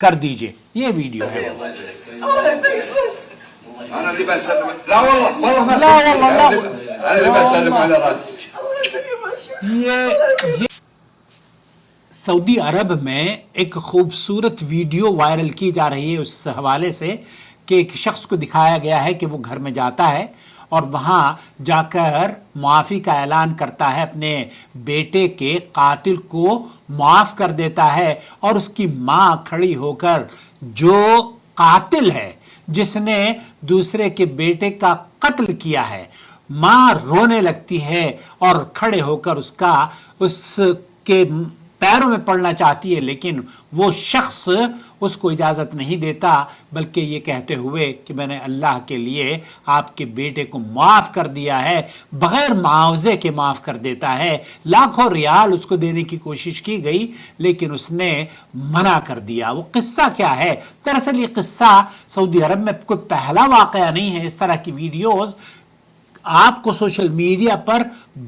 کر دیجئے. یہ ویڈیو ہے. انا اللي بسلم. لا والله والله ما لا والله لا. انا اللي بسلم على راسي. یہ سعودی عرب میں ایک خوبصورت ویڈیو وائرل کی جا رہی ہے اس حوالے سے کہ ایک شخص کو دکھایا گیا ہے کہ وہ گھر میں جاتا ہے اور وہاں جا کر معافی کا اعلان کرتا ہے، اپنے بیٹے کے قاتل کو معاف کر دیتا ہے، اور اس کی ماں کھڑی ہو کر جو قاتل ہے جس نے دوسرے کے بیٹے کا قتل کیا ہے، ماں رونے لگتی ہے اور کھڑے ہو کر اس کے پیروں میں پڑنا چاہتی ہے، لیکن وہ شخص اس کو اجازت نہیں دیتا، بلکہ یہ کہتے ہوئے کہ میں نے اللہ کے لیے آپ کے بیٹے کو معاف کر دیا ہے، بغیر معاوضے کے معاف کر دیتا ہے. لاکھوں ریال اس کو دینے کی کوشش کی گئی لیکن اس نے منع کر دیا. وہ قصہ کیا ہے؟ دراصل یہ قصہ سعودی عرب میں کوئی پہلا واقعہ نہیں ہے. اس طرح کی ویڈیوز آپ کو سوشل میڈیا پر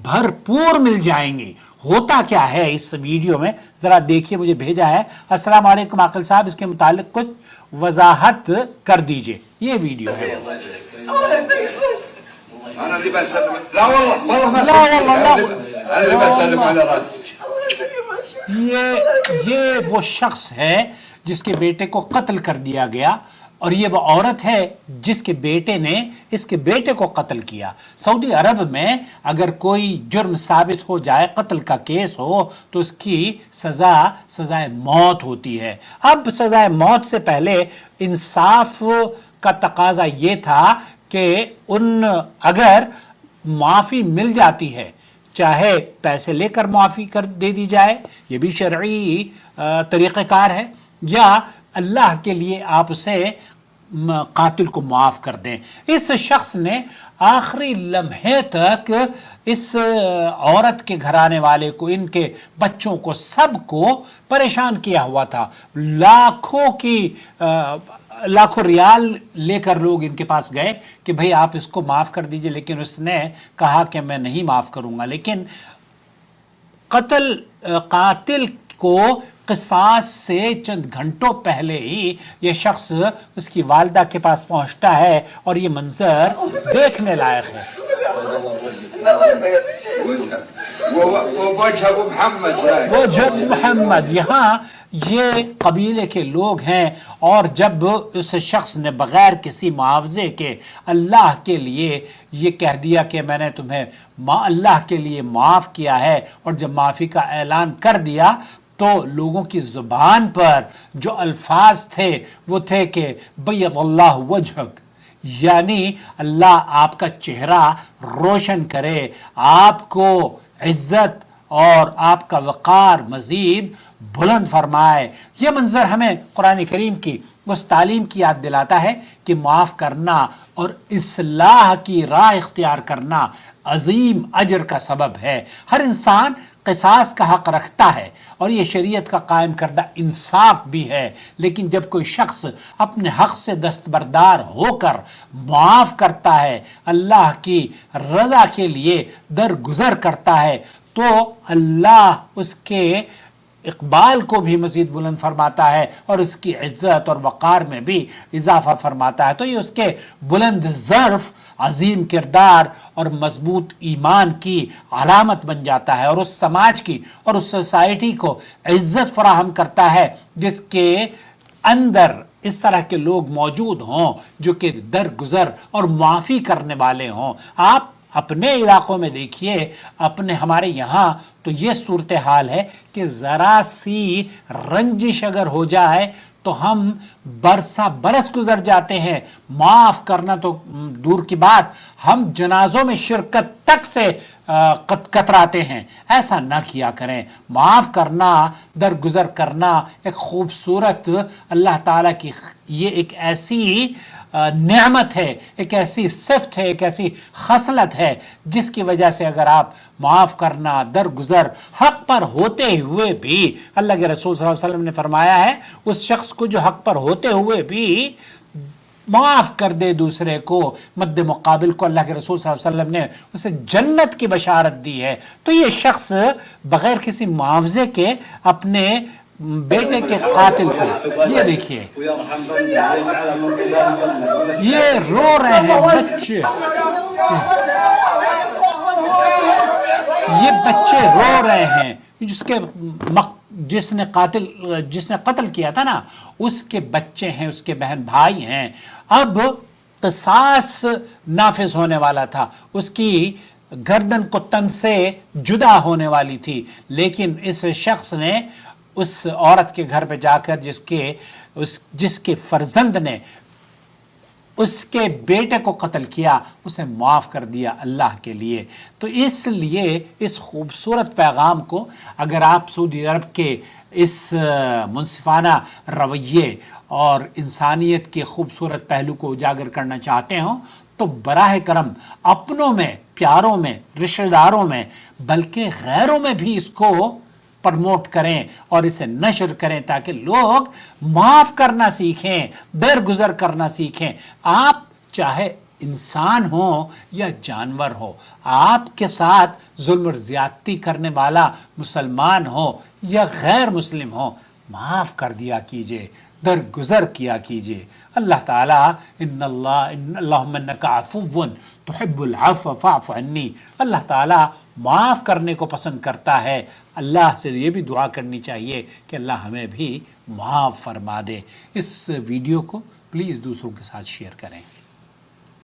بھرپور مل جائیں گی. ہوتا کیا ہے اس ویڈیو میں ذرا دیکھیے، مجھے بھیجا ہے. السلام علیکم عاقل صاحب، اس کے متعلق کچھ وضاحت کر دیجئے. یہ ویڈیو ہے. انا اللي بسلم. لا والله والله ما لا والله لا. انا اللي بسلم على راسي. یہ وہ شخص ہے جس کے بیٹے کو قتل کر دیا گیا، اور یہ وہ عورت ہے جس کے بیٹے نے اس کے بیٹے کو قتل کیا. سعودی عرب میں اگر کوئی جرم ثابت ہو جائے، قتل کا کیس ہو، تو اس کی سزائے موت ہوتی ہے. اب سزائے موت سے پہلے انصاف کا تقاضا یہ تھا کہ اگر معافی مل جاتی ہے، چاہے پیسے لے کر معافی دے دی جائے، یہ بھی شرعی طریقہ کار ہے، یا اللہ کے لیے آپ اسے قاتل کو معاف کر دیں. اس شخص نے آخری لمحے تک اس عورت کے گھرانے والے کو، ان کے بچوں کو، سب کو پریشان کیا ہوا تھا. لاکھوں ریال لے کر لوگ ان کے پاس گئے کہ بھئی آپ اس کو معاف کر دیجئے، لیکن اس نے کہا کہ میں نہیں معاف کروں گا. لیکن قاتل کو قصاص سے چند گھنٹوں پہلے ہی یہ شخص اس کی والدہ کے پاس پہنچتا ہے، اور یہ منظر دیکھنے لائق ہے. ووجه ابو محمد جاي. وجه محمد، یہاں یہ قبیلے کے لوگ ہیں، اور جب اس شخص نے بغیر کسی معاوضے کے اللہ کے لیے یہ کہہ دیا کہ میں نے تمہیں اللہ کے لیے معاف کیا ہے، اور جب معافی کا اعلان کر دیا تو لوگوں کی زبان پر جو الفاظ تھے وہ تھے کہ بیض اللہ وجہک، یعنی اللہ آپ کا چہرہ روشن کرے، آپ کو عزت اور آپ کا وقار مزید بلند فرمائے. یہ منظر ہمیں قرآن کریم کی اس تعلیم کی یاد دلاتا ہے کہ معاف کرنا اور اصلاح کی راہ اختیار کرنا عظیم اجر کا سبب ہے. ہر انسان قصاص کا حق رکھتا ہے، اور یہ شریعت کا قائم کردہ انصاف بھی ہے، لیکن جب کوئی شخص اپنے حق سے دستبردار ہو کر معاف کرتا ہے، اللہ کی رضا کے لیے درگزر کرتا ہے، تو اللہ اس کے اقبال کو بھی مزید بلند فرماتا ہے اور اس کی عزت اور وقار میں بھی اضافہ فرماتا ہے. تو یہ اس کے بلند ظرف، عظیم کردار اور مضبوط ایمان کی علامت بن جاتا ہے، اور اس سماج کی اور اس سوسائٹی کو عزت فراہم کرتا ہے جس کے اندر اس طرح کے لوگ موجود ہوں جو کہ درگزر اور معافی کرنے والے ہوں. آپ اپنے علاقوں میں دیکھیے، ہمارے یہاں تو یہ صورتحال ہے کہ ذرا سی رنجش اگر ہو جائے تو ہم برس گزر جاتے ہیں. معاف کرنا تو دور کی بات، ہم جنازوں میں شرکت تک سے کتراتے ہیں. ایسا نہ کیا کریں. معاف کرنا، درگزر کرنا ایک خوبصورت اللہ تعالیٰ کی یہ ایک ایسی نعمت ہے، ایک ایسی صفت ہے، ایک ایسی خصلت ہے جس کی وجہ سے اگر آپ معاف کرنا، درگزر حق پر ہوتے ہوئے بھی، اللہ کے رسول صلی اللہ علیہ وسلم نے فرمایا ہے اس شخص کو جو حق پر ہوتے ہوئے بھی معاف کر دے دوسرے کو، مد مقابل کو اللہ کے رسول صلی اللہ علیہ وسلم نے اسے جنت کی بشارت دی ہے. تو یہ شخص بغیر کسی معاوضے کے اپنے بیٹے کے قاتل کو، یہ دیکھیے یہ رو رہے ہیں بچے، یہ بچے رو رہے ہیں، جس نے قتل کیا تھا نا اس کے بچے ہیں، اس کے بہن بھائی ہیں۔ اب قصاص نافذ ہونے والا تھا، اس کی گردن کو تن سے جدا ہونے والی تھی، لیکن اس شخص نے اس عورت کے گھر پہ جا کر جس کے فرزند نے اس کے بیٹے کو قتل کیا، اسے معاف کر دیا اللہ کے لیے۔ تو اس لیے اس خوبصورت پیغام کو اگر آپ سعودی عرب کے اس منصفانہ رویے اور انسانیت کے خوبصورت پہلو کو اجاگر کرنا چاہتے ہوں تو براہ کرم اپنوں میں، پیاروں میں، رشتہ داروں میں، بلکہ غیروں میں بھی اس کو پرموٹ کریں اور اسے نشر کریں تاکہ لوگ معاف کرنا سیکھیں، درگزر کرنا سیکھیں۔ آپ چاہے انسان ہو یا جانور ہو، آپ کے ساتھ ظلم اور زیادتی کرنے والا مسلمان ہو یا غیر مسلم ہو، معاف کر دیا کیجئے، درگزر کیا کیجئے۔ اللہ تعالیٰ اللہم انکا عفو تحب العفو فاعف عنی، اللہ تعالیٰ معاف کرنے کو پسند کرتا ہے۔ اللہ سے یہ بھی دعا کرنی چاہیے کہ اللہ ہمیں بھی معاف فرما دے۔ اس ویڈیو کو پلیز دوسروں کے ساتھ شیئر کریں۔